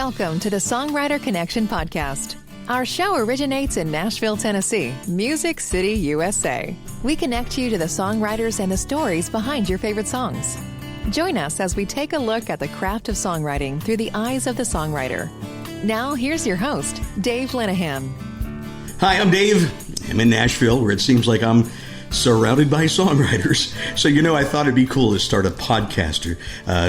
Welcome to the Songwriter Connection podcast. Our show originates in Nashville, Tennessee, Music City, USA. We connect you to the songwriters and the stories behind your favorite songs. Join us as we take a look at the craft of songwriting through the eyes of the songwriter. Now, here's your host, Dave Linehan. Hi, I'm Dave. I'm in Nashville, where it seems like I'm surrounded by songwriters. So, I thought it'd be cool to start a podcast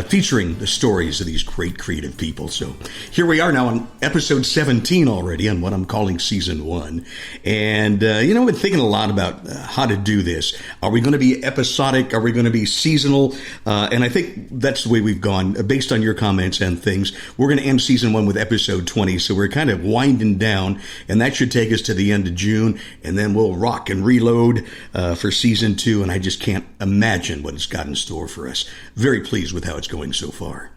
featuring the stories of these great creative people. So here we are now on episode 17 already on what I'm calling season 1. And, I've been thinking a lot about how to do this. Are we going to be episodic? Are we going to be seasonal? And I think that's the way we've gone. Based on your comments and things, we're going to end season 1 with episode 20. So we're kind of winding down, and that should take us to the end of June. And then we'll rock and reload for season 2, and I just can't imagine what it's got in store for us. Very pleased with how it's going so far.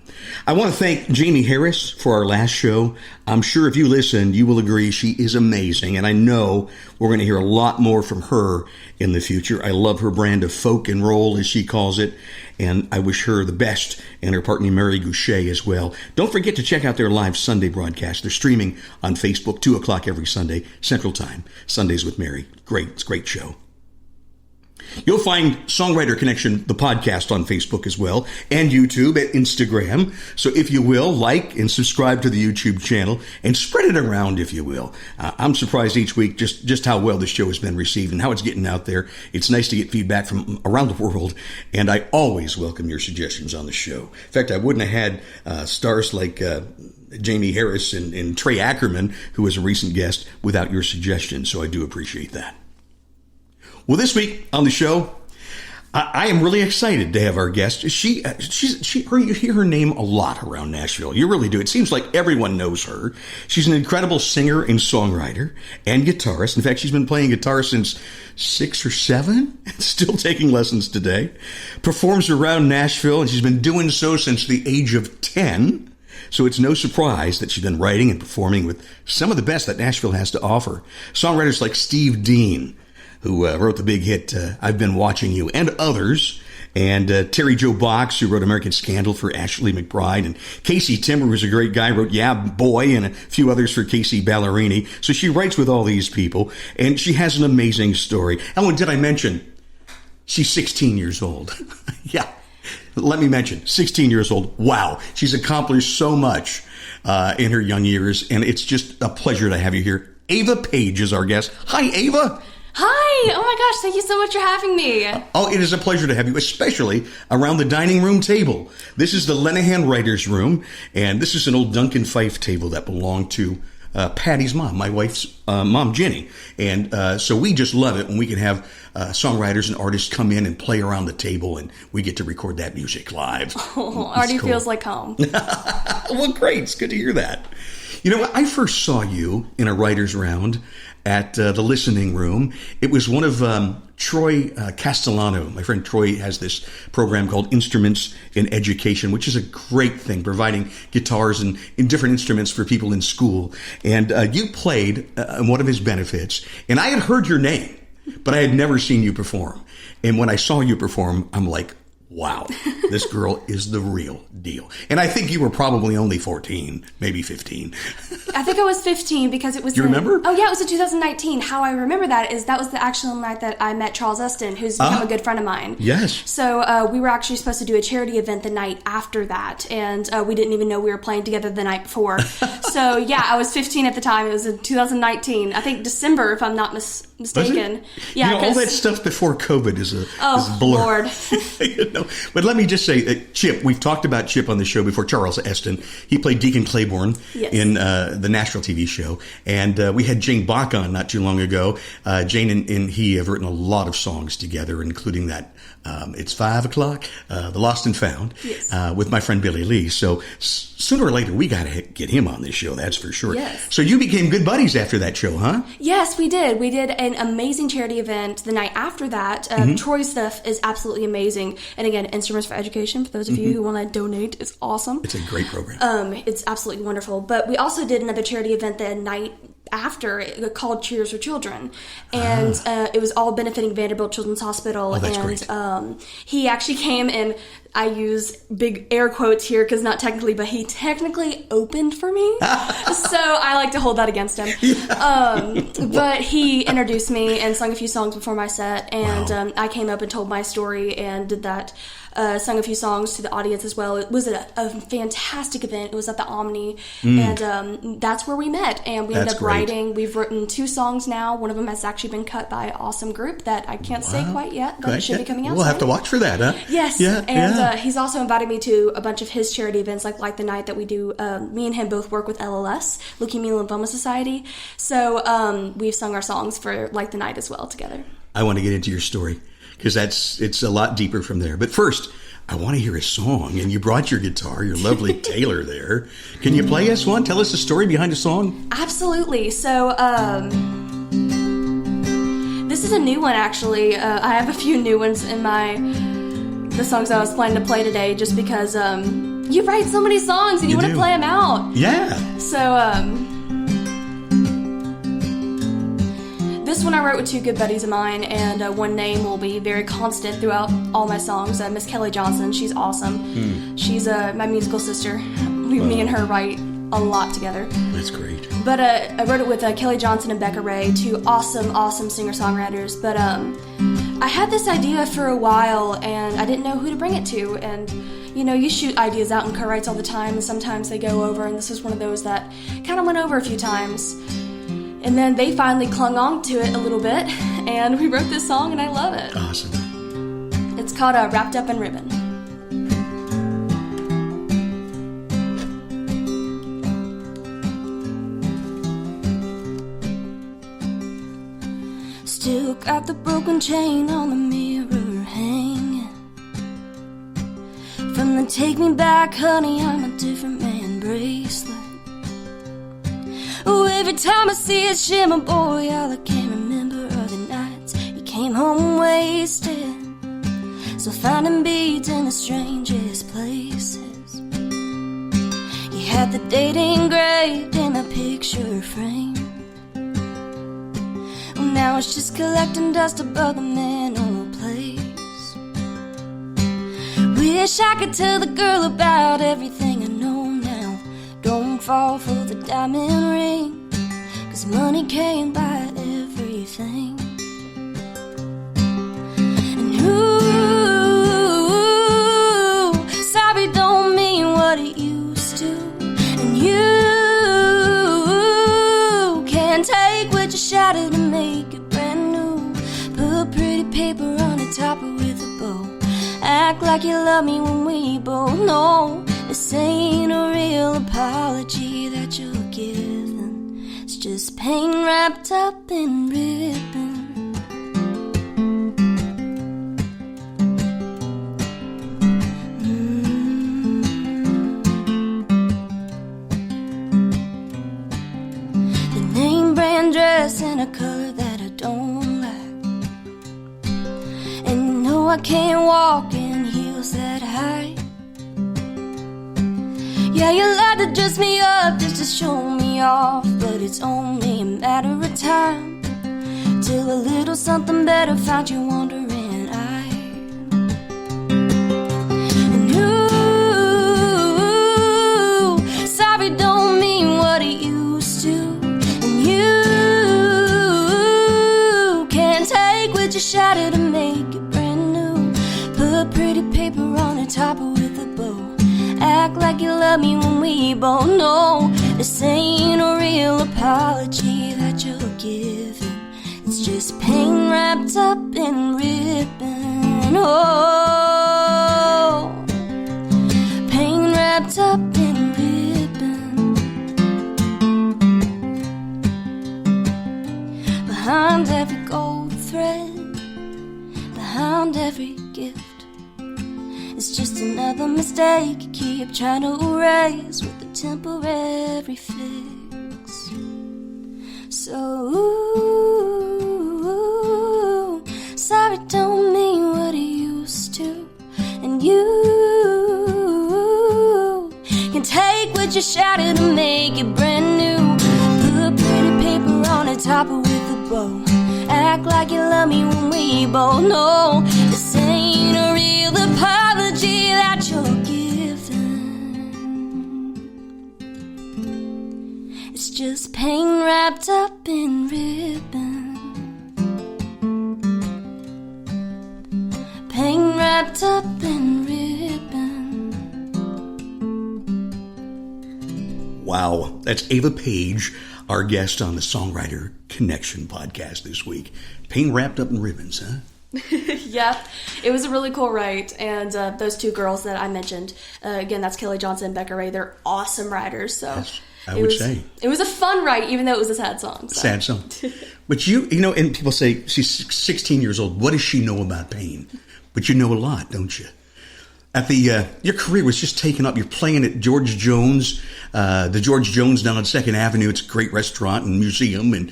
I want to thank Jamie Harris for our last show. I'm sure if you listen, you will agree she is amazing, and I know we're going to hear a lot more from her in the future. I love her brand of folk and roll, as she calls it, and I wish her the best, and her partner Mary Goucher as well. Don't forget to check out their live Sunday broadcast. They're streaming on Facebook, 2 o'clock every Sunday, Central Time. Sundays with Mary. Great. It's a great show. You'll find Songwriter Connection, the podcast, on Facebook as well, and YouTube and Instagram. So if you will, like and subscribe to the YouTube channel and spread it around, if you will. I'm surprised each week just how well the show has been received and how it's getting out there. It's nice to get feedback from around the world, and I always welcome your suggestions on the show. In fact, I wouldn't have had stars like Jamie Harris and Trey Ackerman, who was a recent guest, without your suggestions, so I do appreciate that. Well, this week on the show, I am really excited to have our guest. You hear her name a lot around Nashville. You really do. It seems like everyone knows her. She's an incredible singer and songwriter and guitarist. In fact, she's been playing guitar since 6 or 7, and still taking lessons today. Performs around Nashville, and she's been doing so since the age of 10. So it's no surprise that she's been writing and performing with some of the best that Nashville has to offer. Songwriters like Steve Dean, who wrote the big hit, I've Been Watching You, and others. And Terry Joe Box, who wrote American Scandal for Ashley McBryde. And Casey Timber was a great guy, wrote Yeah Boy, and a few others for Casey Ballerini. So she writes with all these people, and she has an amazing story. Oh, and did I mention, she's 16 years old. Yeah, let me mention, 16 years old. Wow, she's accomplished so much in her young years, and it's just a pleasure to have you here. Ava Paige is our guest. Hi, Ava. Hi! Oh my gosh, thank you so much for having me. Oh, it is a pleasure to have you, especially around the dining room table. This is the Linehan Writers Room, and this is an old Duncan Fife table that belonged to Patty's mom, my wife's mom, Jenny. And so we just love it when we can have songwriters and artists come in and play around the table, and we get to record that music live. Oh, already cool. Feels like home. Well, great. It's good to hear that. I first saw you in a writer's round at the Listening Room. It was one of Troy Castellano. My friend Troy has this program called Instruments in Education, which is a great thing, providing guitars and different instruments for people in school. And you played in one of his benefits, and I had heard your name, but I had never seen you perform. And when I saw you perform, I'm like, wow, this girl is the real deal. And I think you were probably only 14, maybe 15. I think I was 15 because it was... You remember? Oh, yeah, it was in 2019. How I remember that is that was the actual night that I met Charles Eston, who's become a good friend of mine. Yes. So we were actually supposed to do a charity event the night after that, and we didn't even know we were playing together the night before. So, yeah, I was 15 at the time. It was in 2019. I think December, if I'm not mistaken. Yeah, all that stuff before COVID is a blur. Lord. But let me just say, Chip, we've talked about Chip on the show before, Charles Eston. He played Deacon Claiborne in the Nashville TV show. And we had Jane Bach on not too long ago. Jane and he have written a lot of songs together, including that It's 5 o'clock, The Lost and Found, with my friend Billy Lee. So sooner or later, we got to get him on this show, that's for sure. Yes. So you became good buddies after that show, huh? Yes, we did. We did an amazing charity event the night after that. Troy's stuff is absolutely amazing. And again, Instruments for Education, for those of you who want to donate, is awesome. It's a great program. It's absolutely wonderful. But we also did another charity event the night after called Cheers for Children, and it was all benefiting Vanderbilt Children's Hospital. Oh, that's and great. He actually came, and I use big air quotes here because not technically, but he technically opened for me. So I like to hold that against him. But he introduced me and sung a few songs before my set, and I came up and told my story and did that. Sung a few songs to the audience as well. It was a fantastic event. It was at the Omni, and that's where we met. And we ended up writing. We've written 2 songs now. One of them has actually been cut by an awesome group that I can't say quite yet, but it should be coming out We'll soon. have to watch for that, huh? Yes. And he's also invited me to a bunch of his charity events, like the night that we do. Me and him both work with LLS, Leukemia Lymphoma Society. So we've sung our songs for Like the Night as well together. I want to get into your story, because it's a lot deeper from there. But first, I want to hear a song. And you brought your guitar, your lovely Taylor there. Can you play us one? Tell us the story behind the song. Absolutely. So, this is a new one, actually. I have a few new ones in the songs I was planning to play today, just because you write so many songs and you want to play them out. Yeah. So, this one I wrote with 2 good buddies of mine, and one name will be very constant throughout all my songs. Miss Kelly Johnson, she's awesome. She's my musical sister. Me and her write a lot together. That's great. But I wrote it with Kelly Johnson and Becca Ray, 2 awesome singer-songwriters. But I had this idea for a while, and I didn't know who to bring it to. And, you shoot ideas out in co-writes all the time, and sometimes they go over, and this was one of those that kind of went over a few times. And then they finally clung on to it a little bit, and we wrote this song, and I love it. Awesome. It's called Wrapped Up in Ribbon. Still got the broken chain on the mirror hanging from the Take Me Back, Honey, I'm a Different Man bracelet. Oh, every time I see it shimmer, boy, all I can remember are the nights you came home wasted. So finding beads in the strangest places. You had the date engraved in a picture frame. Well, now it's just collecting dust above the mantel place. Wish I could tell the girl about everything I know now. Don't fall for the diamond ring, 'cause money can't buy everything. And sorry don't mean what it used to. And you can't take what you shattered and make it brand new. Put pretty paper on the top of with a bow. Act like you love me when we both know this ain't a real apology that you're giving. It's just pain wrapped up in ribbon. The name brand dress in a color that I don't like. And you know I can't walk in heels that high. Yeah, you like to dress me up just to show me off, but it's only a matter of time till a little something better found you wandering eye. And sorry don't mean what it used to. And you can't take what you shattered to make it brand new. Put pretty paper on the top with a bow. Act like you love me when we both know this ain't a real apology that you're giving. It's just pain wrapped up in ribbon. Oh, pain wrapped up in ribbon. Behind every gold thread, behind every gift, it's just another mistake you keep trying to erase with a temporary fix. So, sorry don't mean what it used to. And you can take what you shattered and make it brand new. Put pretty paper act like you love me when we both know this ain't a real apology that you're giving. It's just pain wrapped up in ribbon. Pain wrapped up in ribbon. Wow, that's Ava Paige, our guest on the Songwriter Connection podcast this week. Pain wrapped up in ribbons, huh? Yep, it was a really cool write, and those two girls that I mentioned, again, that's Kelly Johnson and Becca Ray. They're awesome writers, so Yes, I would say it was a fun write, even though it was a sad song. So. sad song. But you know, and people say she's 16 years old. What does she know about pain? But you know a lot, don't you? At your career was just taken up. You're playing at George Jones, the George Jones down on 2nd Avenue. It's a great restaurant and museum, and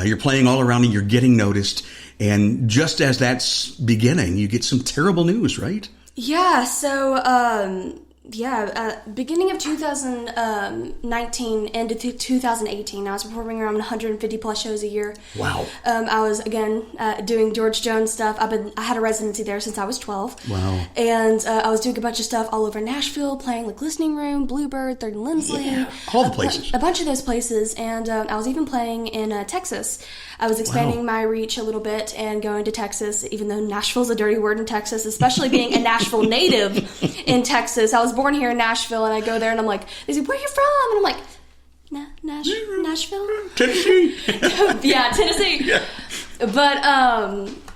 you're playing all around and you're getting noticed. And just as that's beginning, you get some terrible news, right? Yeah, so, beginning of 2019 into 2018, I was performing around 150 plus shows a year. Wow. I was, again, doing George Jones stuff. I had a residency there since I was 12. Wow. And I was doing a bunch of stuff all over Nashville, playing like Listening Room, Bluebird, 3rd and Lindsley. Yeah, all the places. A bunch of those places. And I was even playing in Texas. I was expanding my reach a little bit and going to Texas, even though Nashville's a dirty word in Texas, especially being a Nashville native in Texas. I was born here in Nashville, and I go there, and I'm like, they say, where are you from? And I'm like, Nashville? Tennessee. Yeah, Tennessee. Yeah.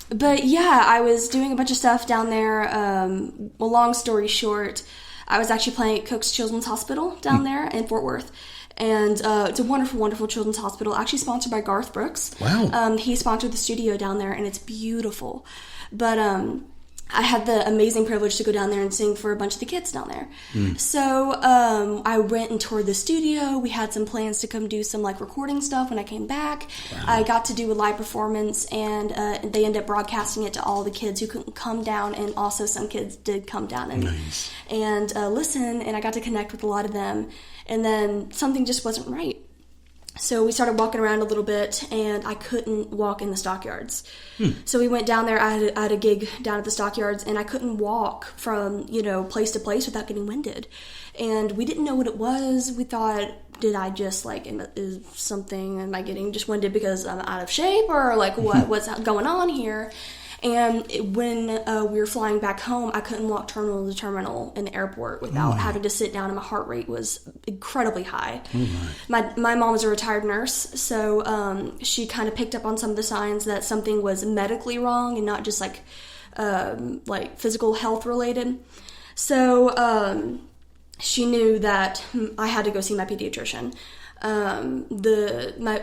But yeah, I was doing a bunch of stuff down there. Well, long story short, I was actually playing at Cook's Children's Hospital down there in Fort Worth. And it's a wonderful, wonderful children's hospital, actually sponsored by Garth Brooks. Wow. He sponsored the studio down there, and it's beautiful. But I had the amazing privilege to go down there and sing for a bunch of the kids down there. So I went and toured the studio. We had some plans to come do some like recording stuff when I came back. Wow. I got to do a live performance, and they ended up broadcasting it to all the kids who couldn't come down, and also some kids did come down and listen, and I got to connect with a lot of them. And then something just wasn't right. So we started walking around a little bit, and I couldn't walk in the stockyards. So we went down there. I had a gig down at the stockyards, and I couldn't walk from, place to place without getting winded. And we didn't know what it was. We thought, did I just, am I getting just winded because I'm out of shape, or, what's going on here? And when we were flying back home, I couldn't walk terminal to terminal in the airport without having to sit down, and my heart rate was incredibly high. My mom was a retired nurse, so she kind of picked up on some of the signs that something was medically wrong and not just physical health related. So she knew that I had to go see my pediatrician. My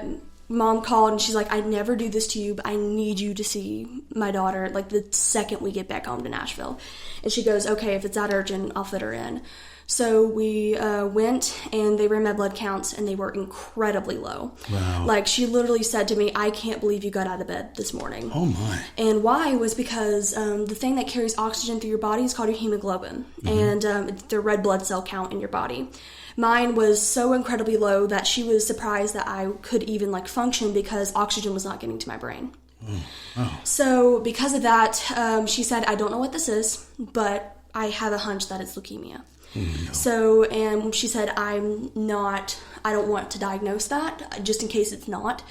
mom called, and she's like, I never do this to you, but I need you to see my daughter the second we get back home to Nashville. And she goes, okay, if it's that urgent, I'll fit her in. So we went, and they ran my blood counts, and they were incredibly low. Wow. She literally said to me, I can't believe you got out of bed this morning. Oh my. And why was because the thing that carries oxygen through your body is called your hemoglobin, and it's the red blood cell count in your body. Mine was so incredibly low that she was surprised that I could even function because oxygen was not getting to my brain. Oh. So because of that, she said, I don't know what this is, but I have a hunch that it's leukemia. No. So, and she said, I don't want to diagnose that, just in case it's not.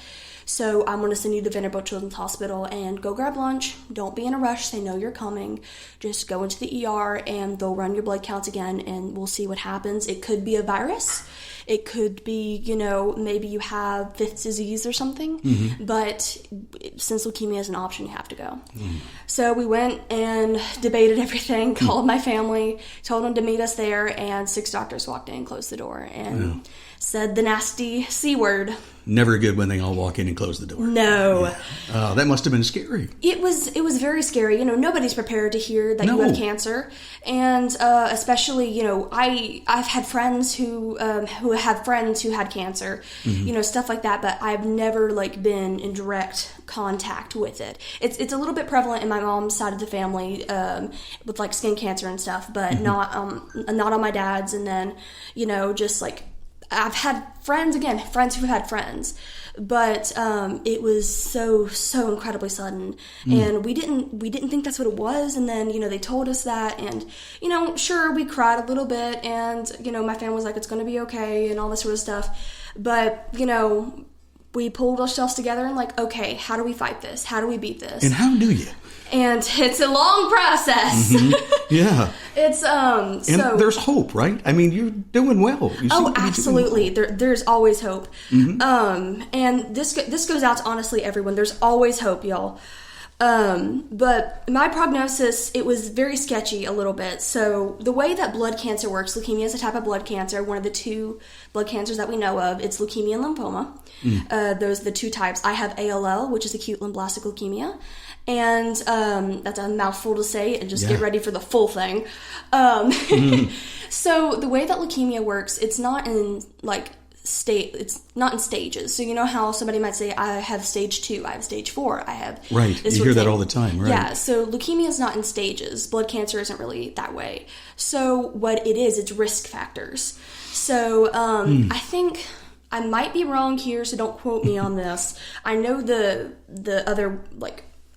So I'm going to send you to Vanderbilt Children's Hospital and go grab lunch. Don't be in a rush. They know you're coming. Just go into the ER, and they'll run your blood counts again, and we'll see what happens. It could be a virus. It could be, maybe you have Fifth disease or something. But since leukemia is an option, you have to go. So we went and debated everything, called my family, told them to meet us there, and 6 doctors walked in and closed the door and said the nasty C word. Never a good when they all walk in and close the door. No. Yeah. Oh, that must have been scary. It was very scary. Nobody's prepared to hear that you have cancer. And especially, I've had friends who have friends who had cancer, stuff like that, but I've never been in direct contact with it. It's a little bit prevalent in my mom's side of the family with skin cancer and stuff, but not on my dad's. And then, just I've had friends who've had friends, but it was so incredibly sudden, and we didn't think that's what it was. And then they told us that, and sure, we cried a little bit, and my family was like, it's going to be okay, and all this sort of stuff. But we pulled ourselves together and like, okay, how do we fight this? How do we beat this? And how do you? And it's a long process. Yeah. It's and there's hope, right? I mean, you're doing well. Absolutely. There's always hope. And this goes out to honestly everyone. There's always hope, y'all. But my prognosis, it was very sketchy a little bit. So the way that blood cancer works, leukemia is a type of blood cancer, one of the two blood cancers that we know of. It's leukemia and lymphoma. Those are the two types. I have ALL, which is acute lymphoblastic leukemia. And that's a mouthful to say, and just get ready for the full thing. So the way that leukemia works, it's not in it's not in stages. So you know how somebody might say, I have stage 2, I have stage 4, I have this you hear that all the time, right? Yeah, so leukemia is not in stages. Blood cancer isn't really that way. So what it is, it's risk factors. So I think I might be wrong here, so don't quote me on this. I know the other,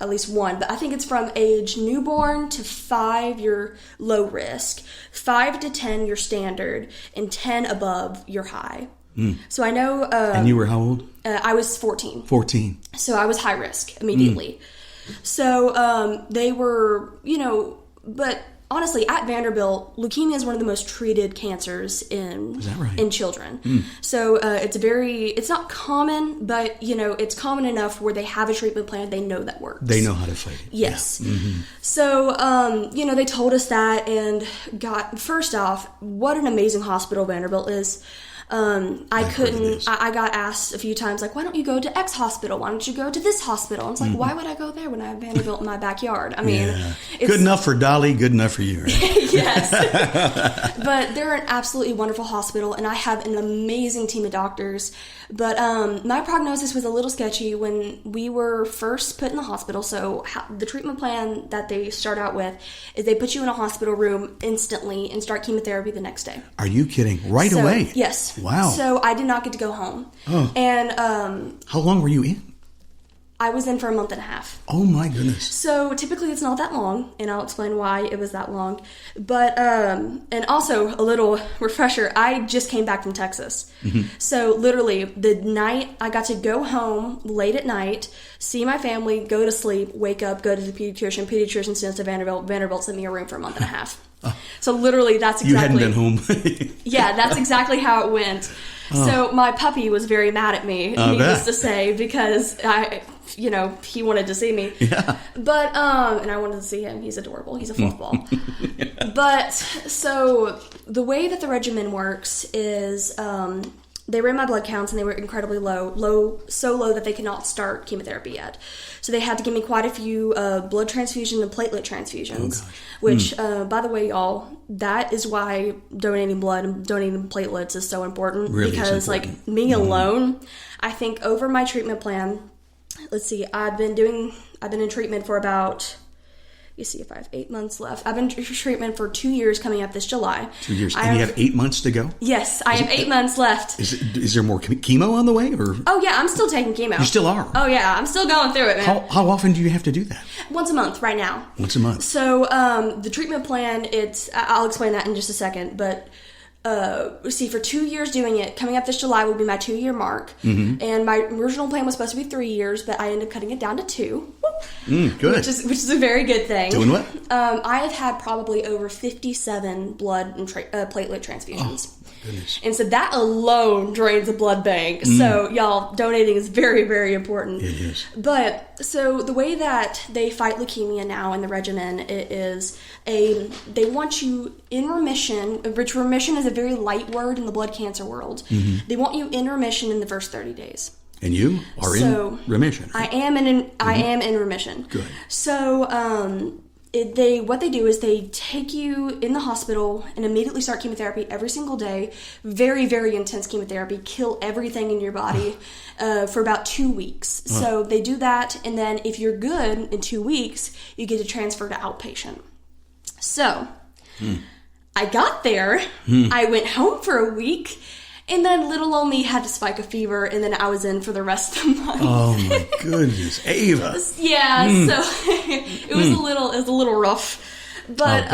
at least one, but I think it's from age newborn to 5, you're low risk, 5 to 10, you're standard, and 10 above, you're high. So I know... and you were how old? I was 14. 14. So I was high risk immediately. So they were, but honestly, at Vanderbilt, leukemia is one of the most treated cancers in children. So it's not common, but it's common enough where they have a treatment plan, they know that works. They know how to fight it. Yes. Yeah. So they told us that, and first off, what an amazing hospital Vanderbilt is. I got asked a few times, why don't you go to X hospital? Why don't you go to this hospital? And it's why would I go there when I have Vanderbilt in my backyard? I mean, it's good enough for Dolly, good enough for you, right? Yes. But they're an absolutely wonderful hospital, and I have an amazing team of doctors. But my prognosis was a little sketchy when we were first put in the hospital. So the treatment plan that they start out with is they put you in a hospital room instantly and start chemotherapy the next day. Are you kidding? Right away? Yes. Wow. So I did not get to go home. Oh. And how long were you in? I was in for a month and a half. Oh my goodness. So typically it's not that long, and I'll explain why it was that long. But, and also a little refresher, I just came back from Texas. So literally the night I got to go home late at night, see my family, go to sleep, wake up, go to the pediatrician sent us to Vanderbilt sent me a room for a month and a half. So literally that's exactly... You hadn't been home. Yeah, that's exactly how it went. So my puppy was very mad at me, needless to say, because he wanted to see me. Yeah. But, and I wanted to see him. He's adorable. He's a fluff ball. But, so the way that the regimen works is, they ran my blood counts and they were incredibly low, so low that they could not start chemotherapy yet. So they had to give me quite a few blood transfusion and platelet transfusions, which, by the way, y'all, that is why donating blood and donating platelets is so important. Really, because, me alone, I think over my treatment plan, let's see, I've been in treatment for about... You see if I have 8 months left. I've been in treatment for 2 years coming up this July. 2 years. And you have 8 months to go? Yes, I have 8 months left. Is there more chemo on the way? Or? Oh, yeah, I'm still taking chemo. You still are? Oh, yeah, I'm still going through it, man. How often do you have to do that? Once a month right now. Once a month. So the treatment plan, I'll explain that in just a second, but... for 2 years doing it, coming up this July will be my 2-year mark. And my original plan was supposed to be 3 years, but I ended up cutting it down to 2. Good. Which is a very good thing. Doing what? I have had probably over 57 blood and platelet transfusions. Oh, goodness. And so that alone drains a blood bank. So, y'all, donating is very, very important. It is. But, so the way that they fight leukemia now in the regimen is they want you in remission, which remission is a very light word in the blood cancer world. They want you in remission in the first 30 days. And you are in remission. Right? I am in remission. Good. So, what they do is they take you in the hospital and immediately start chemotherapy every single day. Very, very intense chemotherapy. Kill everything in your body for about 2 weeks. So they do that, and then if you're good in 2 weeks, you get to transfer to outpatient. So I got there. I went home for a week. And then little old me had to spike a fever, and then I was in for the rest of the month. Oh my goodness, Ava. Yeah, so it was a little rough. But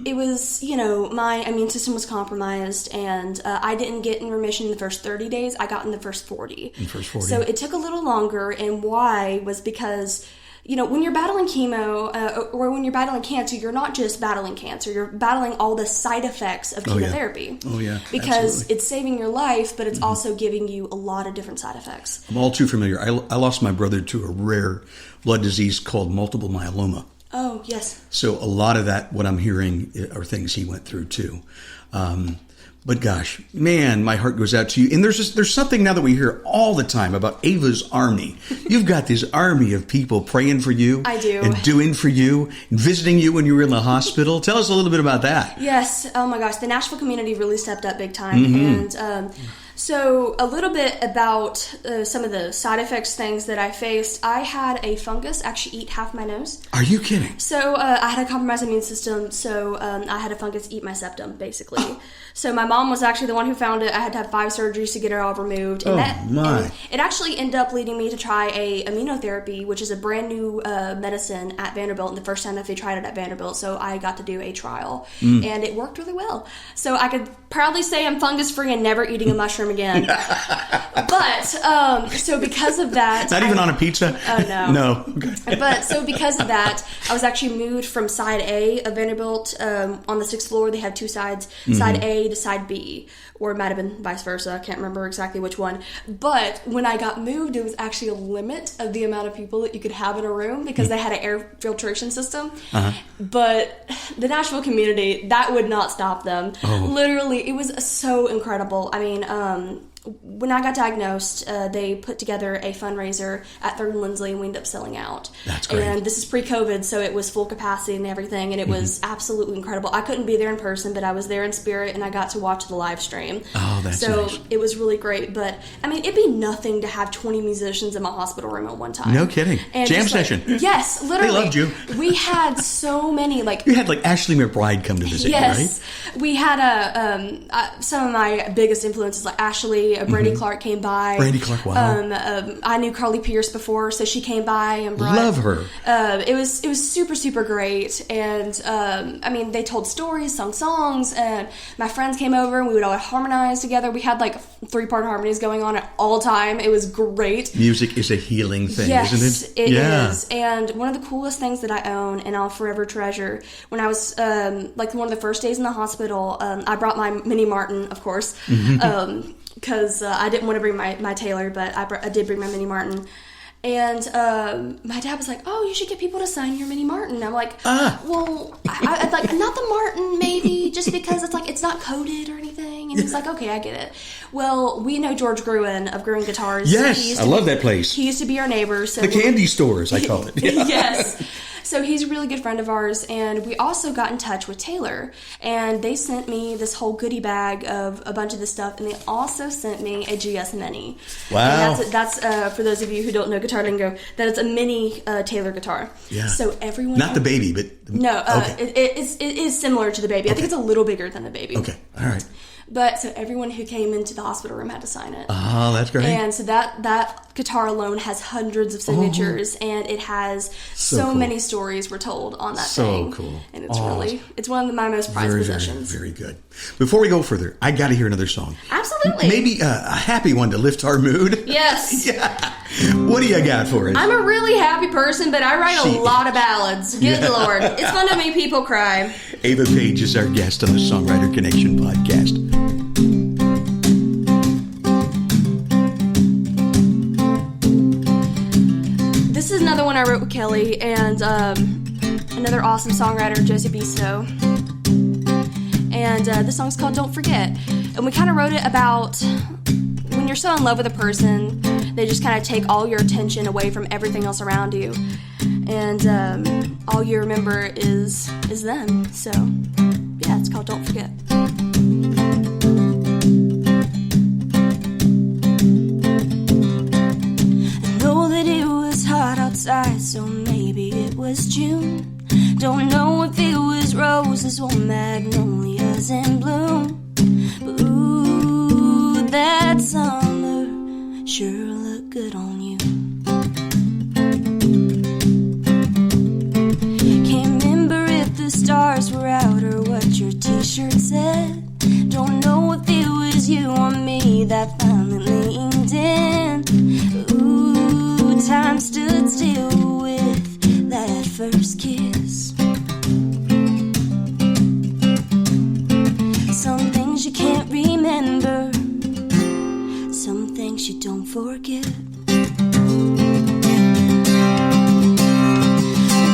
it was, my immune system was compromised, and I didn't get in remission in the first 30 days. I got in the first 40. So it took a little longer, and why was because, when you're battling chemo or when you're battling cancer, you're not just battling cancer. You're battling all the side effects of chemotherapy. Oh, yeah. Because absolutely. it's saving your life, but it's also giving you a lot of different side effects. I'm all too familiar. I lost my brother to a rare blood disease called multiple myeloma. Oh, yes. So a lot of that, what I'm hearing, are things he went through too. But gosh, man, my heart goes out to you. And there's something now that we hear all the time about Ava's Army. You've got this army of people praying for you. I do. And doing for you, and visiting you when you were in the hospital. Tell us a little bit about that. Yes. Oh my gosh, the Nashville community really stepped up big time. And so a little bit about some of the side effects things that I faced. I had a fungus actually eat half my nose. Are you kidding? So I had a compromised immune system, so I had a fungus eat my septum, basically. So my mom was actually the one who found it. I had to have 5 surgeries to get it all removed. And and it actually ended up leading me to try a immunotherapy, which is a brand new medicine at Vanderbilt, and the first time that they tried it at Vanderbilt. So I got to do a trial, and it worked really well. So I could proudly say I'm fungus-free and never eating a mushroom again. But, so because of that... Not even on a pizza? Oh, no. No. Okay. But, so because of that, I was actually moved from side A of Vanderbilt. On the 6th floor, they had 2 sides, side A to side B. Or it might have been vice versa. I can't remember exactly which one. But when I got moved, it was actually a limit of the amount of people that you could have in a room because they had an air filtration system. But the Nashville community, that would not stop them. Literally, it was so incredible. I mean, when I got diagnosed, they put together a fundraiser at 3rd and Lindsley, and we ended up selling out. That's great. And this is pre-COVID, so it was full capacity and everything, and it was absolutely incredible. I couldn't be there in person, but I was there in spirit, and I got to watch the live stream. Oh, that's so nice. it was really great. But, I mean, it'd be nothing to have 20 musicians in my hospital room at one time. No kidding. And Jam just, like, session. Yes, literally. They loved you. We had so many, like... You had, like, Ashley McBride come to visit you, right? Yes. We had some of my biggest influences, like Ashley, Brandy Clark came by. Brandy Clark, wow. I knew Carly Pierce before, so she came by and brought... Love her. It was super, super great. And, I mean, they told stories, sung songs, and my friends came over, and we would all harmonize together. We had, like, 3-part harmonies going on at all time. It was great. Music is a healing thing, yes, isn't it? It is. And one of the coolest things that I own and I'll forever treasure, when I was, like, one of the first days in the hospital, I brought my Mini Martin, of course, because I didn't want to bring my Taylor, but I did bring my Mini Martin. And my dad was like, "Oh, you should get people to sign your Mini Martin." I'm like, "Well, I'd like not the Martin, maybe, just because it's like it's not coated or anything." And he's like, "Okay, I get it." Well, we know George Gruen of Gruen Guitars. Yes, I love that place. He used to be our neighbor. So the candy stores, I call it. Yes. So he's a really good friend of ours, and we also got in touch with Taylor, and they sent me this whole goodie bag of a bunch of this stuff, and they also sent me a GS Mini. Wow. And that's for those of you who don't know guitar lingo, that it's a mini Taylor guitar. Yeah. So everyone... Not the baby, but... No, okay. it is similar to the baby. I think it's a little bigger than the baby. Okay, all right. But so everyone who came into the hospital room had to sign it. Oh, that's great. And so that guitar alone has hundreds of signatures, and it has so cool. many stories were told on that so thing. So cool. And it's one of my most prized possessions. Very, very good. Before we go further, I got to hear another song. Absolutely. Maybe a happy one to lift our mood. Yes. Yeah. What do you got for us? I'm a really happy person, but I write a lot of ballads. Good Lord. It's fun to make people cry. Ava Paige is our guest on the Songwriter Connection podcast. This is another one I wrote with Kelly and another awesome songwriter, Josie Bisto. And this song's called Don't Forget. And we kind of wrote it about when you're so in love with a person, they just kind of take all your attention away from everything else around you. And all you remember is them. So, yeah, it's called Don't Forget. Outside, so maybe it was June. Don't know if it was roses or magnolias in bloom. But ooh, that summer sure looked good on you. Can't remember if the stars were out or what your t-shirt said. Don't know if it was you or me that finally leaned in. Ooh, time stood still with that first kiss. Some things you can't remember, some things you don't forget.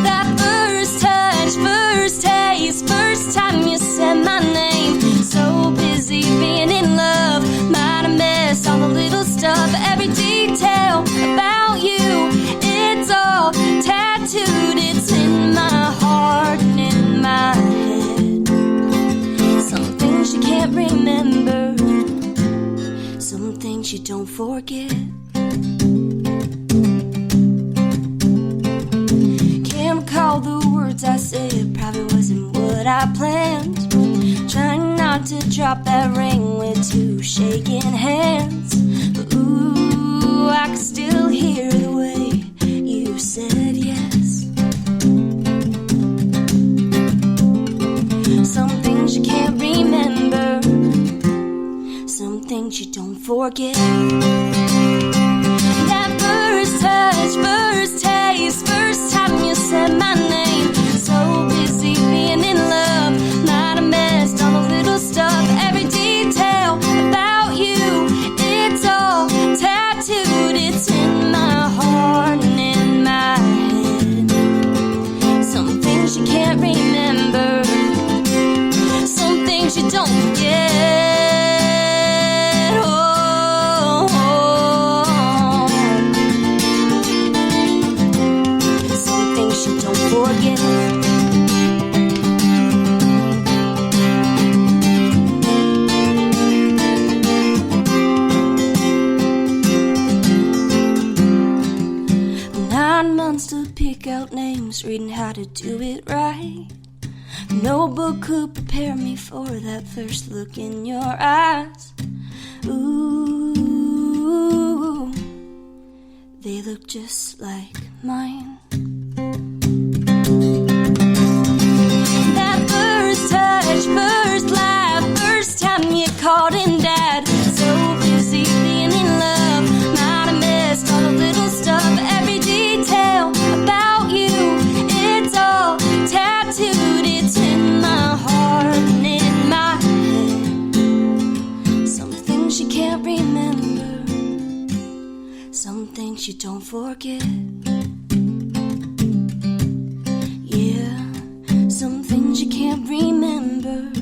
That first touch, first taste, first time you said my name. So busy being in love, might have missed all the little stuff. Every detail about you, it's all tattooed. It's in my heart and in my head. Some things you can't remember, some things you don't forget. Can't recall the words I said, probably wasn't what I planned. Trying not to drop that ring with two shaking hands. But ooh, I can still hear the way you said yes. Some things you can't remember, some things you don't forget. That first touch, first taste, first time you said my name. So busy being in love, might have missed all the little stuff. Every detail about you, it's all tattooed. It's in my heart and in my head. Some things you can't remember, some things you don't forget. Oh, some things you don't forget. To pick out names, reading how to do it right. No book could prepare me for that first look in your eyes. Ooh, they look just like mine. That first touch, first laugh, first time you called him dad. So busy being in love, might have missed all the little stuff. Every detail about you, it's all tattooed. It's in my heart and in my head. Some things you can't remember, some things you don't forget. Yeah, some things you can't remember,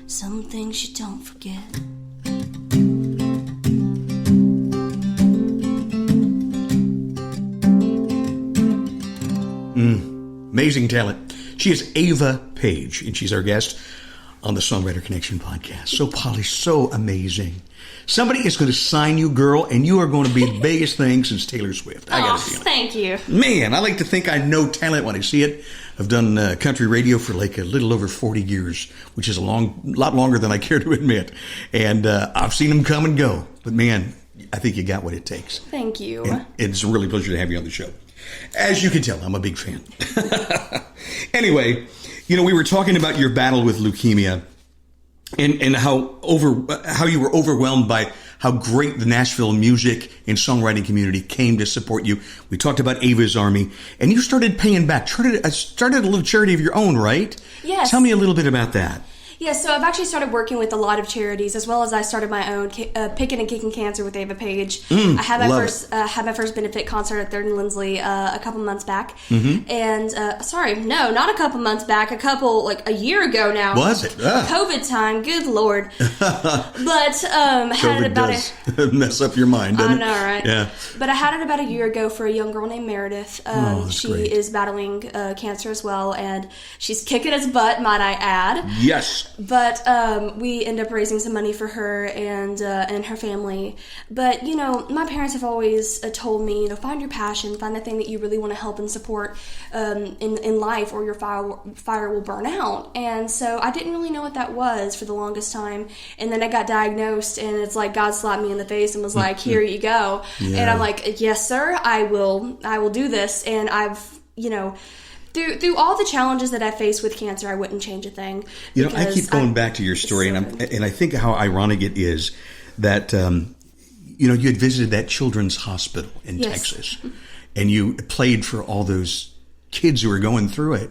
some things you don't forget. Amazing talent. She is Ava Paige, and she's our guest on the Songwriter Connection podcast. So polished, so amazing. Somebody is going to sign you, girl, and you are going to be the biggest thing since Taylor Swift. I got a feeling. Thank you. Man, I like to think I know talent when I see it. I've done country radio for like a little over 40 years, which is a lot longer than I care to admit. And I've seen them come and go. But man, I think you got what it takes. Thank you. And it's a really pleasure to have you on the show. As you can tell, I'm a big fan. Anyway, we were talking about your battle with leukemia and how you were overwhelmed by how great the Nashville music and songwriting community came to support you. We talked about Ava's Army, and you started paying back. Started a little charity of your own, right? Yes. Tell me a little bit about that. Yeah, so I've actually started working with a lot of charities, as well as I started my own Pickin and Kickin Cancer with Ava Paige. I had my first benefit concert at 3rd and Lindsley a couple months back, and not a couple months back, a year ago now. Was it? COVID time, good lord! But had it about mess up your mind. Doesn't I know, right? Yeah. But I had it about a year ago for a young girl named Meredith. She great. is battling cancer as well, and she's kicking its butt, might I add. Yes. But we end up raising some money for her and her family. But, you know, my parents have always told me, you know, find your passion, find the thing that you really want to help and support in life, or your fire will burn out. And so I didn't really know what that was for the longest time. And then I got diagnosed, and it's like God slapped me in the face and was like, here you go. Yeah. And I'm like, yes, sir, I will do this. And I've, you know, through all the challenges that I faced with cancer, I wouldn't change a thing. You know, I keep going back to your story, and I think how ironic it is that, you know, you had visited that children's hospital in Texas, and you played for all those kids who were going through it.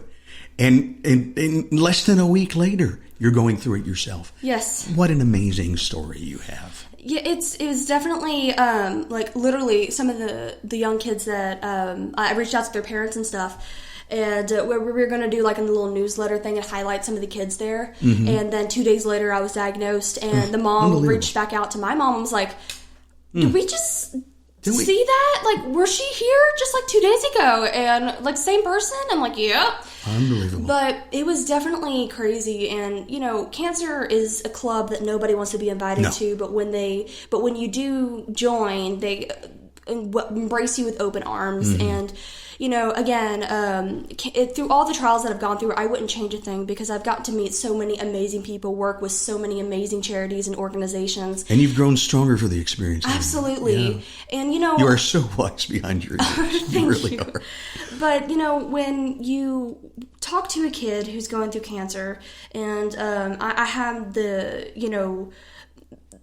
And less than a week later, you're going through it yourself. Yes. What an amazing story you have. Yeah, it was definitely like literally some of the young kids that I reached out to their parents and stuff, and we were going to do like a little newsletter thing and highlight some of the kids there. Mm-hmm. And then 2 days later, I was diagnosed, and the mom reached back out to my mom and was like, "Did we just see that? Like, was she here just like 2 days ago? And like same person?" I'm like, "Yeah." Unbelievable. But it was definitely crazy, and you know, cancer is a club that nobody wants to be invited to. But when you do join, they embrace you with open arms. Mm-hmm. And you know, again, through all the trials that I've gone through, I wouldn't change a thing, because I've gotten to meet so many amazing people, work with so many amazing charities and organizations. And you've grown stronger for the experience. Absolutely. Yeah. And, you know... You are so wise behind your years. You really are. But, you know, when you talk to a kid who's going through cancer, and I had the, you know...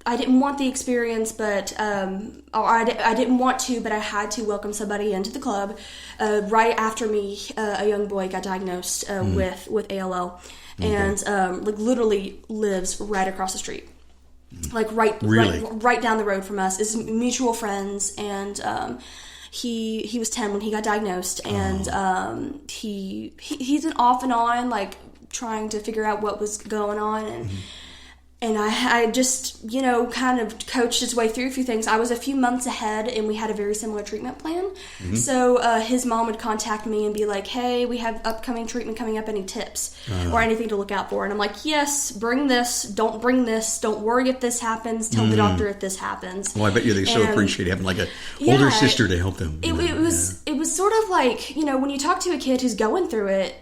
I didn't want the experience, but I didn't want to, but I had to welcome somebody into the club. Right after me, a young boy got diagnosed with ALL, and like literally lives right across the street, like right down the road from us. Is mutual friends, and he was 10 when he got diagnosed, and he's an off and on, like trying to figure out what was going on, and. And I just, you know, kind of coached his way through a few things. I was a few months ahead, and we had a very similar treatment plan. Mm-hmm. So his mom would contact me and be like, "Hey, we have upcoming treatment coming up. Any tips or anything to look out for?" And I'm like, "Yes, bring this. Don't bring this. Don't worry if this happens. Tell the doctor if this happens." Well, I bet you they so appreciate having like a older sister to help them. It was sort of like, you know, when you talk to a kid who's going through it,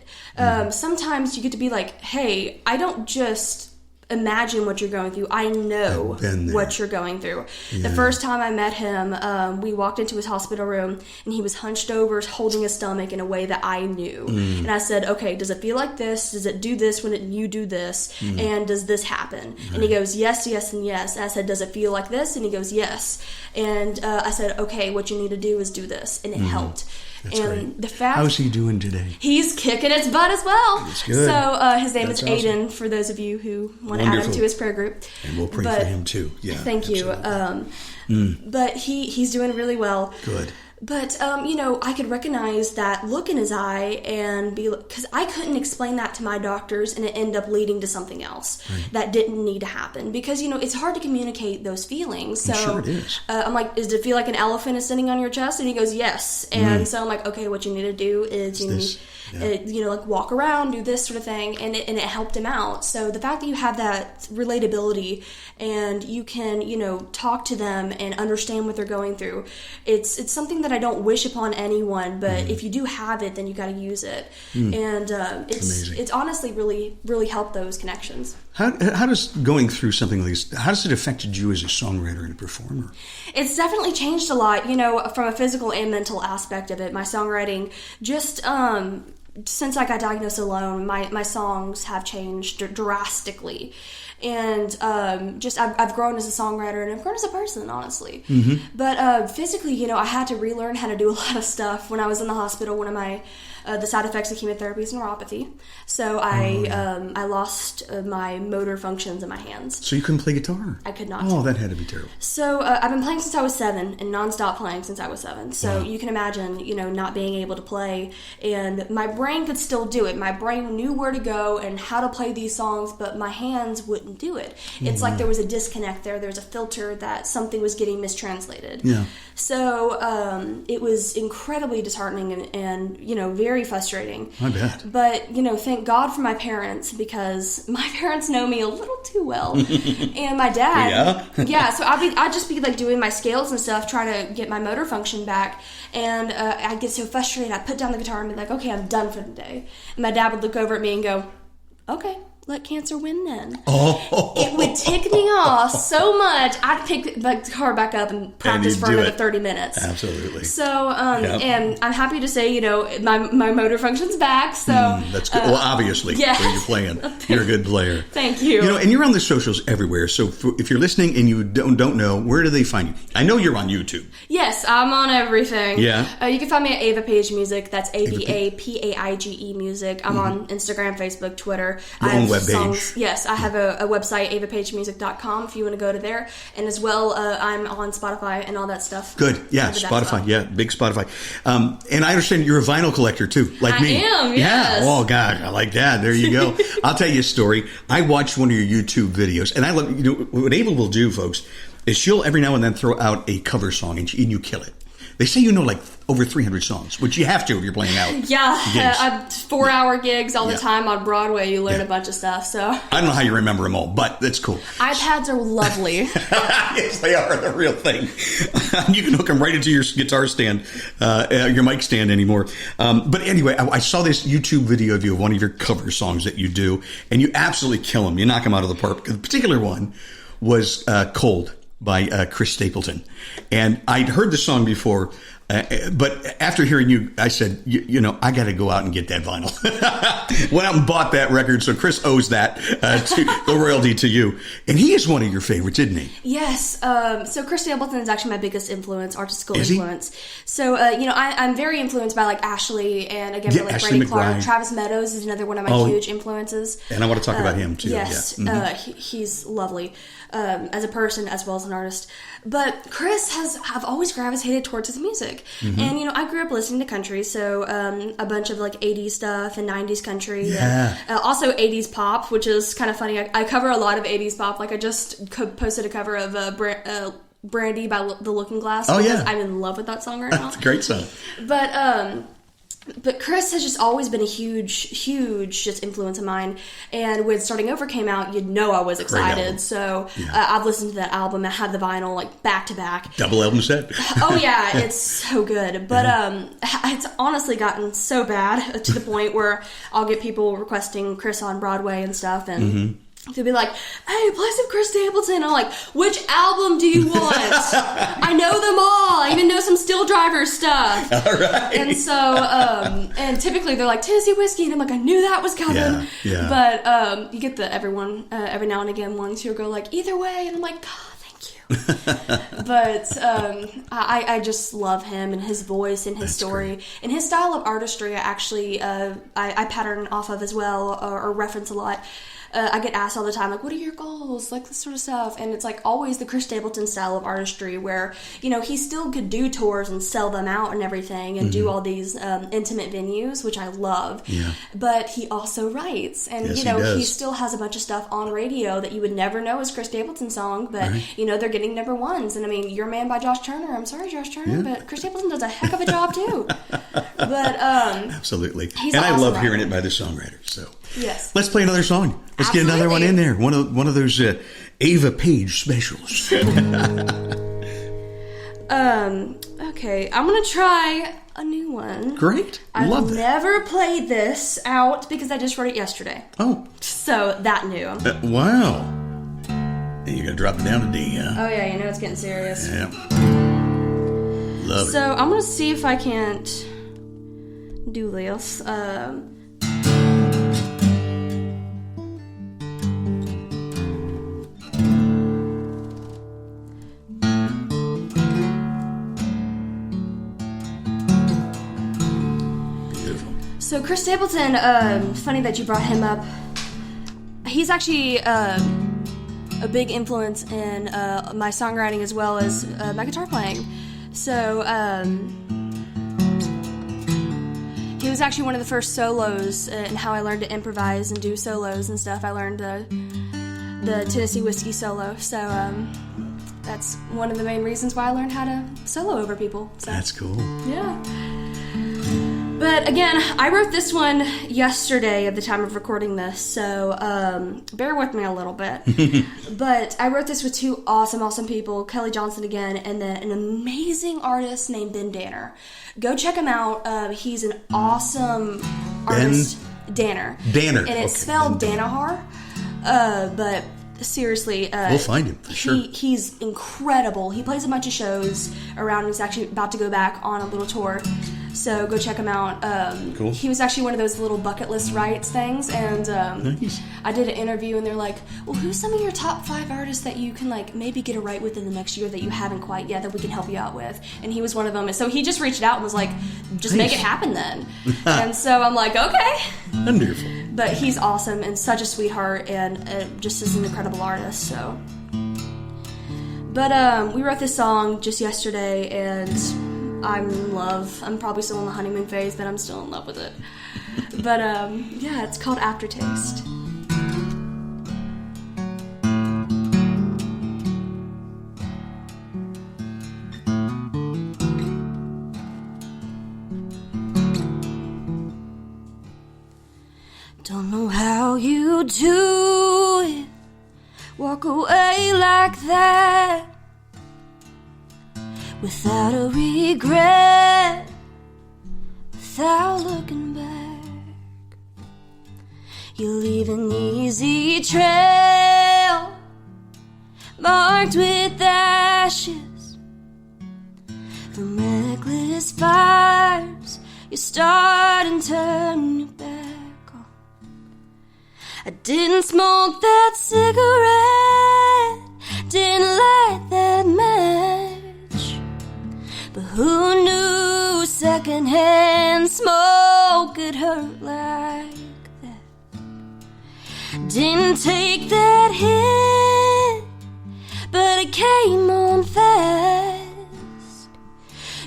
sometimes you get to be like, "Hey, I don't just imagine what you're going through. I know what you're going through." Yeah. The first time I met him, we walked into his hospital room, and he was hunched over, holding his stomach in a way that I knew. And I said, "Okay, does it feel like this? Does it do this when you do this? And does this happen?" And he goes, "Yes, yes, and yes." And I said, "Does it feel like this?" And he goes, "Yes." And I said, "Okay, what you need to do is do this." And it helped. That's and great. The fact, how's he doing today? He's kicking its butt as well. That's good. So his name is awesome. Aiden, for those of you who want to add him to his prayer group. And we'll pray for him too. Yeah. Thank you. But he's doing really well. Good. But, you know, I could recognize that look in his eye and be, because I couldn't explain that to my doctors, and it ended up leading to something else that didn't need to happen. Because, you know, it's hard to communicate those feelings. So sure it is. I'm like, "Does it feel like an elephant is sitting on your chest?" And he goes, "Yes." And so I'm like, "Okay, what you need to do is you need, you know, like walk around, do this sort of thing." And it helped him out. So the fact that you have that relatability and you can, you know, talk to them and understand what they're going through, it's something that I don't wish upon anyone, but if you do have it, then you got to use it. And it's honestly really, really helped those connections. How does going through something like this, how does it affected you as a songwriter and a performer? It's definitely changed a lot, you know, from a physical and mental aspect of it. My songwriting, just since I got diagnosed alone, my songs have changed drastically. And I've grown as a songwriter, and I've grown as a person, honestly. But physically, you know, I had to relearn how to do a lot of stuff. When I was in the hospital, one of my the side effects of chemotherapy is neuropathy. So I lost my motor functions in my hands. So you couldn't play guitar? I could not. Oh, that had to be terrible. So I've been playing since I was 7, and nonstop playing since I was 7. So you can imagine, you know, not being able to play. And my brain could still do it. My brain knew where to go and how to play these songs, but my hands wouldn't do it. It's like there was a disconnect there. There was a filter that something was getting mistranslated. Yeah. So it was incredibly disheartening and you know, very very frustrating. I bet. But, thank God for my parents, because my parents know me a little too well. And my dad... Yeah, so I'd just be like doing my scales and stuff, trying to get my motor function back. And I'd get so frustrated, I'd put down the guitar and be like, okay, I'm done for the day. And my dad would look over at me and go, okay, let cancer win then. It would tick me off so much. I'd pick the guitar back up and practice for another 30 minutes. Absolutely. So, and I'm happy to say, my motor function's back. So that's good. Well, obviously, yeah. where you're playing, you're a good player. Thank you. And you're on the socials everywhere. So if you're listening and you don't know, where do they find you? I know you're on YouTube. Yes, I'm on everything. Yeah. You can find me at Ava Paige Music. That's AvaPaige Music. I'm on Instagram, Facebook, Twitter. Your own webpage. Songs. Yes, I have a website, avapagemusic.com, if you want to go to there. And as well, I'm on Spotify and all that stuff. Good. Yeah, Spotify. Yeah, big Spotify. And I understand you're a vinyl collector too, like me. I am, yes. Yeah. Oh, God, I like that. There you go. I'll tell you a story. I watched one of your YouTube videos, and I love, what Ava will do, folks, is she'll every now and then throw out a cover song, and you kill it. They say like over 300 songs, which you have to if you're playing out. Yeah, 4-hour gigs all the time on Broadway. You learn a bunch of stuff. So I don't know how you remember them all, but that's cool. iPads are lovely. Yes, they are the real thing. You can hook them right into your guitar stand, your mic stand anymore. But anyway, I saw this YouTube video of you of one of your cover songs that you do, and you absolutely kill them. You knock them out of the park. The particular one was "Cold" by Chris Stapleton. And I'd heard the song before, but after hearing you, I said, I got to go out and get that vinyl. Went out and bought that record, so Chris owes that the royalty to you. And he is one of your favorites, isn't he? Yes. So Chris Stapleton is actually my biggest artistical influence. So, I'm very influenced by like Ashley and again, like Brady Clark. Travis Meadows is another one of my huge influences. And I want to talk about him too. Yes. Yeah. Mm-hmm. He's lovely. As a person as well as an artist. But Chris I've always gravitated towards his music. Mm-hmm. And, I grew up listening to country, so a bunch of like 80s stuff and 90s country. Yeah. And, also 80s pop, which is kind of funny. I cover a lot of 80s pop. Like I just posted a cover of Brandy by The Looking Glass. Oh, yeah. I'm in love with that song right now. It's a great song. But Chris has just always been a huge just influence of mine. And when Starting Over came out, I was excited. So I've listened to that album. I had the vinyl like back to back. Double album set. Oh yeah, it's so good. But it's honestly gotten so bad to the point where I'll get people requesting Chris on Broadway and stuff, and. Mm-hmm. They'll be like, hey, play some Chris Stapleton. I'm like, which album do you want? I know them all. I even know some Still Driver stuff. All right. And so, and typically they're like, Tennessee Whiskey. And I'm like, I knew that was coming. Yeah. But you get everyone, every now and again, wanting to go like, either way. And I'm like, God, thank you. But I just love him and his voice and his story. Great. And his style of artistry, I pattern off of as well, or reference a lot. I get asked all the time, like, what are your goals? Like, this sort of stuff. And it's like always the Chris Stapleton style of artistry where, he still could do tours and sell them out and everything and do all these intimate venues, which I love. Yeah. But he also writes. And, he still has a bunch of stuff on radio that you would never know is Chris Stapleton's song, but, they're getting number ones. And, Your Man by Josh Turner. I'm sorry, Josh Turner, but Chris Stapleton does a heck of a job, too. But, absolutely. And I love hearing it by the songwriter, so. Yes. Let's play another song. Let's get another one in there. One of those Ava Paige specials. Okay, I'm gonna try a new one. Great. I've never played this out because I just wrote it yesterday. Oh. So that new. Wow. And you're gonna drop it down to D, huh? Oh yeah, it's getting serious. Yeah. Love it. So I'm gonna see if I can't do this. So Chris Stapleton, funny that you brought him up. He's actually a big influence in my songwriting as well as my guitar playing. So he was actually one of the first solos in how I learned to improvise and do solos and stuff. I learned the Tennessee Whiskey solo. So that's one of the main reasons why I learned how to solo over people. So. That's cool. Yeah. But again, I wrote this one yesterday at the time of recording this, so bear with me a little bit. But I wrote this with two awesome people, Kelly Johnson again, and then an amazing artist named Ben Danner. Go check him out. He's an awesome artist. Danner. And it's spelled Danahar. But seriously, we'll find him for sure. He's incredible. He plays a bunch of shows around. He's actually about to go back on a little tour, so go check him out. Cool. He was actually one of those little bucket list writes things, and Nice. I did an interview, and they're like, "Well, who's some of your top 5 artists that you can like maybe get a write with in the next year that you haven't quite yet that we can help you out with?" And he was one of them, and so he just reached out and was like, "Just make it happen then." And so I'm like, "Okay." Wonderful. But he's awesome and such a sweetheart, and just is an incredible artist. So, but we wrote this song just yesterday, and I'm in love. I'm probably still in the honeymoon phase, but I'm still in love with it. But yeah, it's called Aftertaste. Don't know how you do it, walk away like that, without a regret, without looking back. You leave an easy trail, marked with ashes, from reckless fires. You start and turn your back. I didn't smoke that cigarette, didn't light that match, but who knew secondhand smoke could hurt like that? Didn't take that hit, but it came on fast.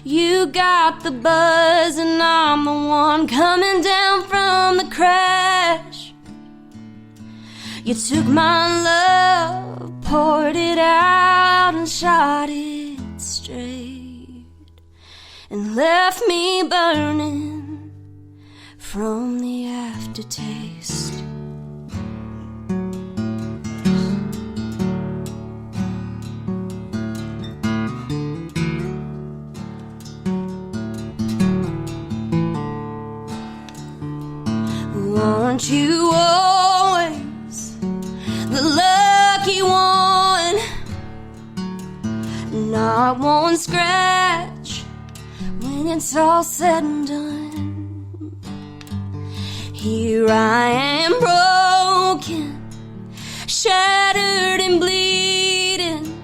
You got the buzz and I'm the one coming down from the crash. You took my love, poured it out and shot it straight, and left me burning from the aftertaste. Weren't you always the lucky one? Not one scratch when it's all said and done. Here I am broken, shattered and bleeding.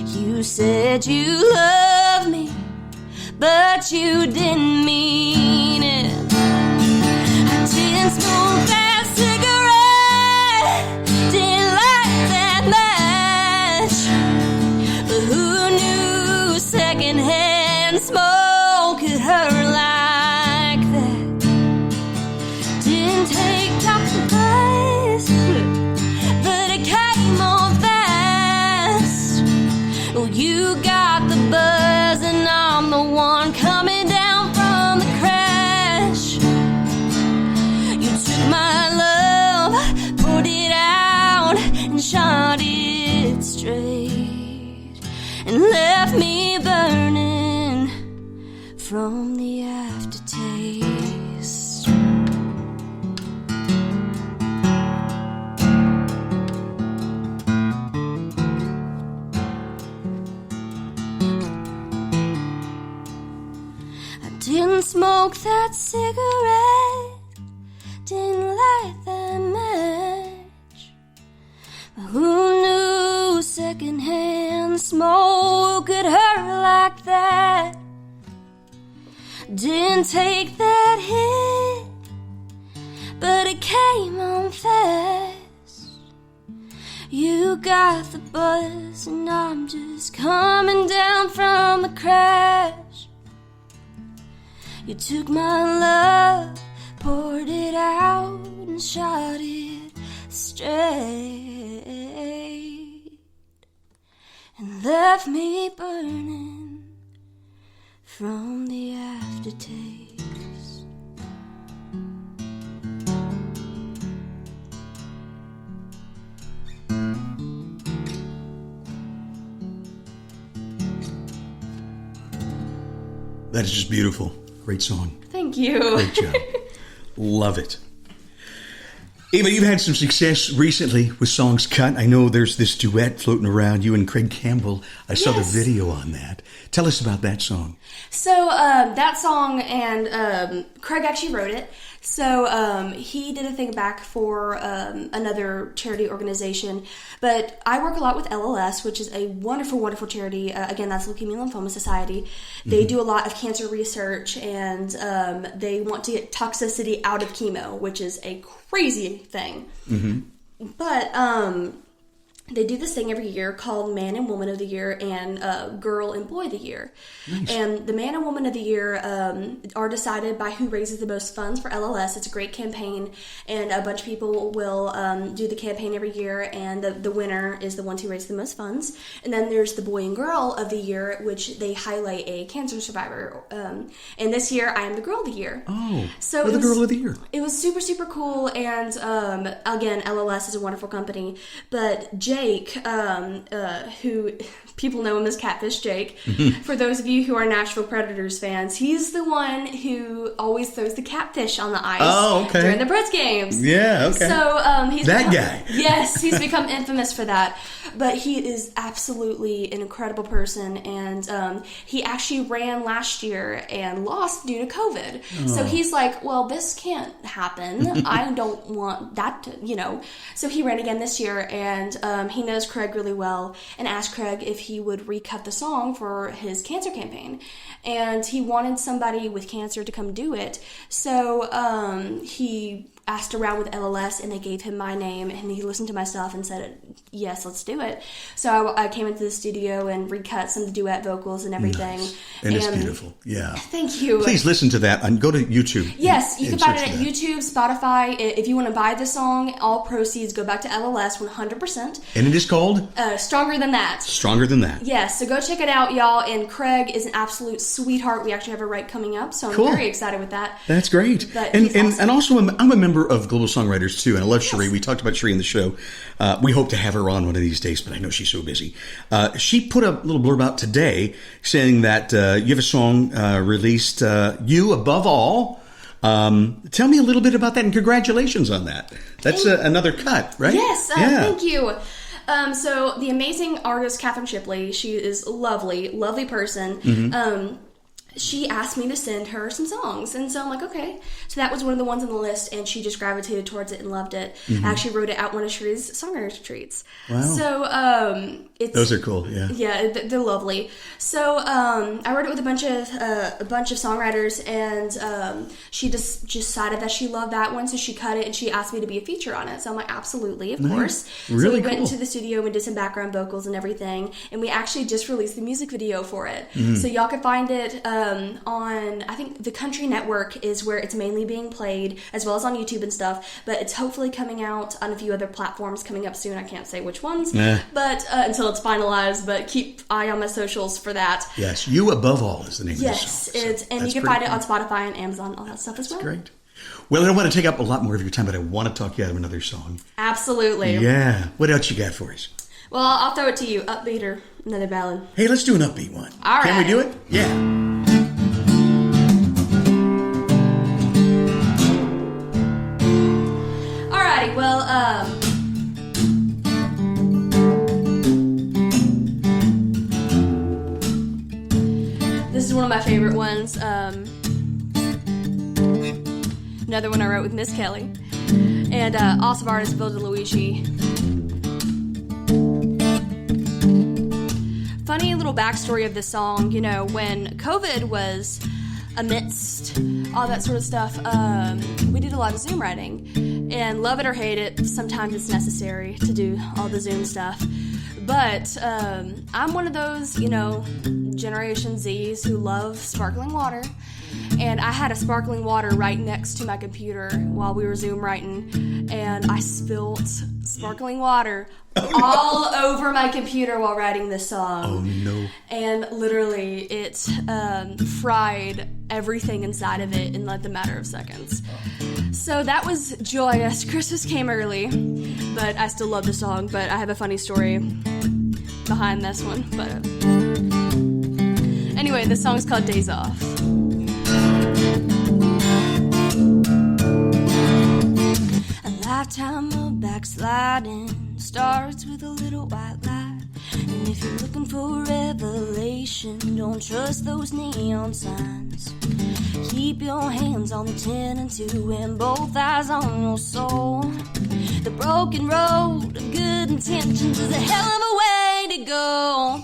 You said you loved me, but you didn't mean it. I didn't smoke that cigarette, didn't light that match, but who knew secondhand smoke could hurt like that? Didn't take Dr. Price, but it came on fast. Oh, you got the buzz and I'm the one coming down from the crash. You took my love, poured it out and shot it straight, and left me burning from the aftertaste. Didn't smoke that cigarette, didn't light that match, but who knew secondhand smoke could hurt like that? Didn't take that hit, but it came on fast. You got the buzz and I'm just coming down from the crash. You took my love, poured it out and shot it straight, and left me burning from the aftertaste. That is just beautiful. Great song. Thank you. Great job. Love it. Ava, you've had some success recently with songs cut. I know there's this duet floating around, you and Craig Campbell. I saw the video on that. Tell us about that song. So that song, and Craig actually wrote it. So he did a thing back for another charity organization. But I work a lot with LLS, which is a wonderful, wonderful charity. Again, that's Leukemia Lymphoma Society. They do a lot of cancer research, and they want to get toxicity out of chemo, which is a crazy thing. But they do this thing every year called Man and Woman of the Year and Girl and Boy of the Year. Nice. And the Man and Woman of the Year are decided by who raises the most funds for LLS. It's a great campaign, and a bunch of people will do the campaign every year, and the winner is the ones who raise the most funds. And then there's the Boy and Girl of the Year, which they highlight a cancer survivor. And this year, I am the Girl of the Year. Oh, so you're the Girl of the Year. It was super, super cool, and again, LLS is a wonderful company, but Jake, who people know him as Catfish Jake. For those of you who are Nashville Predators fans, he's the one who always throws the catfish on the ice during the Preds games. Yeah, okay. So he's that guy. Yes, he's become infamous for that. But he is absolutely an incredible person, and he actually ran last year and lost due to COVID. Oh. So he's like, well, this can't happen. I don't want that to, So he ran again this year, and he knows Craig really well, and asked Craig if he would recut the song for his cancer campaign. And he wanted somebody with cancer to come do it. So he asked around with LLS, and they gave him my name, and he listened to my stuff and said, yes, let's do it. So I came into the studio and recut some duet vocals and everything. Nice. And it's beautiful. Yeah. Thank you. Please listen to that and go to YouTube. Yes, you can find it at YouTube, Spotify. If you want to buy the song, all proceeds go back to LLS 100%. And it is called? Stronger Than That. Stronger Than That. Yes, so go check it out, y'all. And Craig is an absolute sweetheart. We actually have a write coming up, so I'm very excited with that. That's great. But and also, I'm a member of Global Songwriters too, and I love Cherie. We talked about Cherie in the show. We hope to have her on one of these days, but I know she's so busy. She put a little blurb out today saying that you have a song released, You Above All. Tell me a little bit about that, and congratulations on that. That's another cut, right? Yes, thank you. So the amazing artist Catherine Shipley, she is lovely, lovely person. She asked me to send her some songs, and so I'm like, okay. So that was one of the ones on the list, and she just gravitated towards it and loved it. I actually wrote it at one of Cherie's songwriters retreats. Wow. So those are cool. Yeah, they're lovely. So I wrote it with a bunch of songwriters, and she just decided that she loved that one, so she cut it, and she asked me to be a feature on it. So I'm like, absolutely, of course. Really so we went into the studio and did some background vocals and everything, and we actually just released the music video for it. So y'all can find it on, I think, the Country Network is where it's mainly being played, as well as on YouTube and stuff, but it's hopefully coming out on a few other platforms coming up soon. I can't say which ones, but until it's finalized, but keep eye on my socials for that. Yes, You Above All is the name of the song. Yes, and you can find it on Spotify and Amazon, all that stuff as well. Great. Well, I don't want to take up a lot more of your time, but I want to talk you out of another song. Absolutely. Yeah. What else you got for us? Well, I'll throw it to you. Upbeat or another ballad? Hey, let's do an upbeat one. All right. Can we do it? Yeah. Well, this is one of my favorite ones. Another one I wrote with Miss Kelly. And awesome artist Bill DeLuigi. Funny little backstory of this song, when COVID was amidst all that sort of stuff, we did a lot of Zoom writing. And love it or hate it, sometimes it's necessary to do all the Zoom stuff. But I'm one of those, Generation Zs who love sparkling water. And I had a sparkling water right next to my computer while we were Zoom writing. And I spilled sparkling water all over my computer while writing this song. Oh, no. And literally, it fried everything inside of it in like the matter of seconds. So that was joyous. Christmas came early, but I still love the song. But I have a funny story behind this one. But anyway, this song is called Days Off. lifetime of backsliding starts with a little white light. And if you're looking for revelation, don't trust those neon signs. Keep your hands on the 10 and 2 and both eyes on your soul. The broken road of good intentions is a hell of a way to go.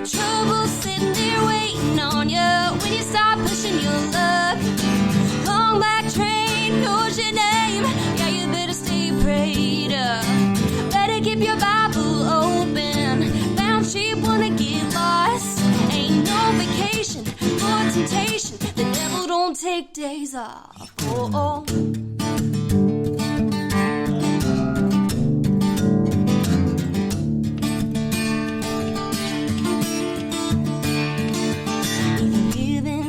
Trouble sitting there waiting on you when you start pushing your luck. Long black train knows your name, yeah, you better stay prayed up. Better keep your Bible open, bound sheep wanna get lost. Ain't no vacation for temptation, the devil don't take days off. Oh, oh.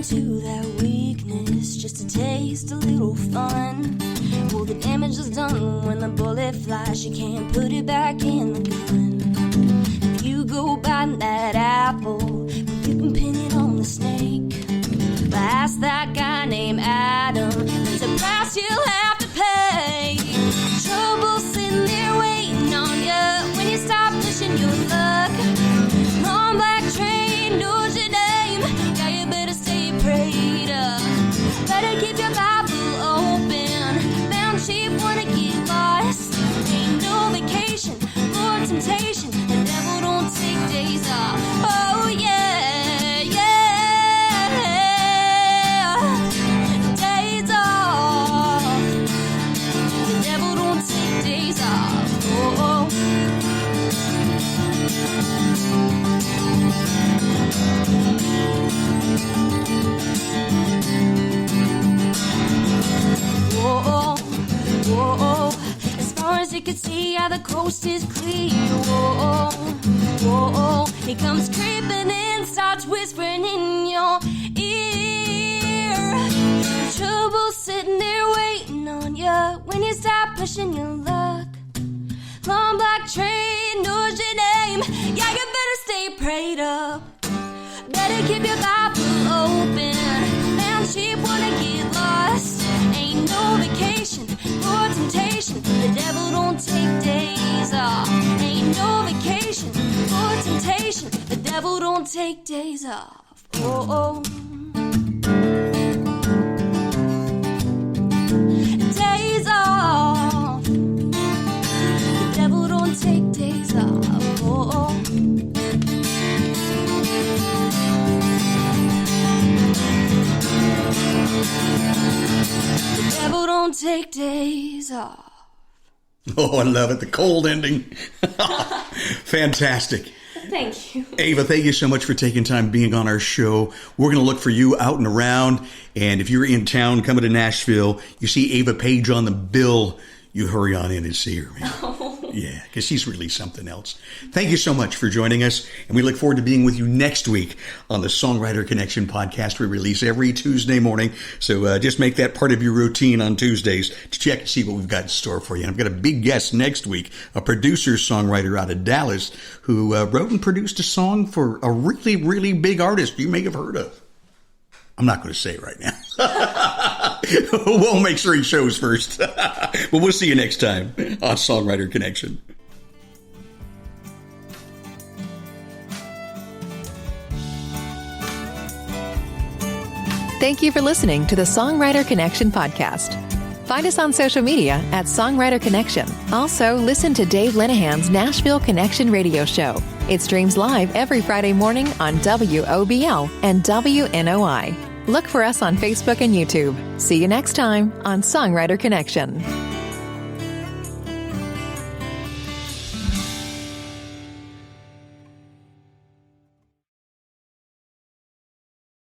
To that weakness just to taste a little fun. Well, the damage is done when the bullet flies. You can't put it back in the gun. If you go biting that apple, you can pin it on the snake. But ask that guy named Adam, there's a price you'll have to pay. Trouble sitting there waiting on you when you stop pushing your luck. Long black train knows your name, yeah, you better stay prayed up. Better keep your Bible open, bound sheep wanna get lost. Ain't no vacation for temptation, the devil don't take days off. Oh yeah, yeah, days off. The devil don't take days off. Oh, oh. Whoa, whoa, as far as you can see, yeah, the coast is clear. Whoa, whoa, he comes creeping in, starts whispering in your ear. Trouble sitting there waiting on you when you stop pushing your luck. Long black train knows your name, yeah, you better stay prayed up. Better keep your Bible open, bound sheep wanna get lost. Ain't no vacation for temptation, the devil don't take days off. Ain't no vacation for temptation, the devil don't take days off. Oh, oh. Days off, the devil don't take days off. Oh, oh. The devil don't take days off. Oh, I love it. The cold ending. Fantastic. Thank you. Ava, thank you so much for taking time being on our show. We're going to look for you out and around. And if you're in town coming to Nashville, you see Ava Paige on the bill, you hurry on in and see her. Yeah, because she's really something else. Thank you so much for joining us, and we look forward to being with you next week on the Songwriter Connection podcast we release every Tuesday morning. So just make that part of your routine on Tuesdays to check and see what we've got in store for you. And I've got a big guest next week, a producer-songwriter out of Dallas who wrote and produced a song for a really, really big artist you may have heard of. I'm not going to say it right now. We'll make sure he shows first. But we'll see you next time on Songwriter Connection. Thank you for listening to the Songwriter Connection podcast. Find us on social media at Songwriter Connection. Also, listen to Dave Linehan's Nashville Connection radio show. It streams live every Friday morning on WOBL and WNOI. Look for us on Facebook and YouTube. See you next time on Songwriter Connection.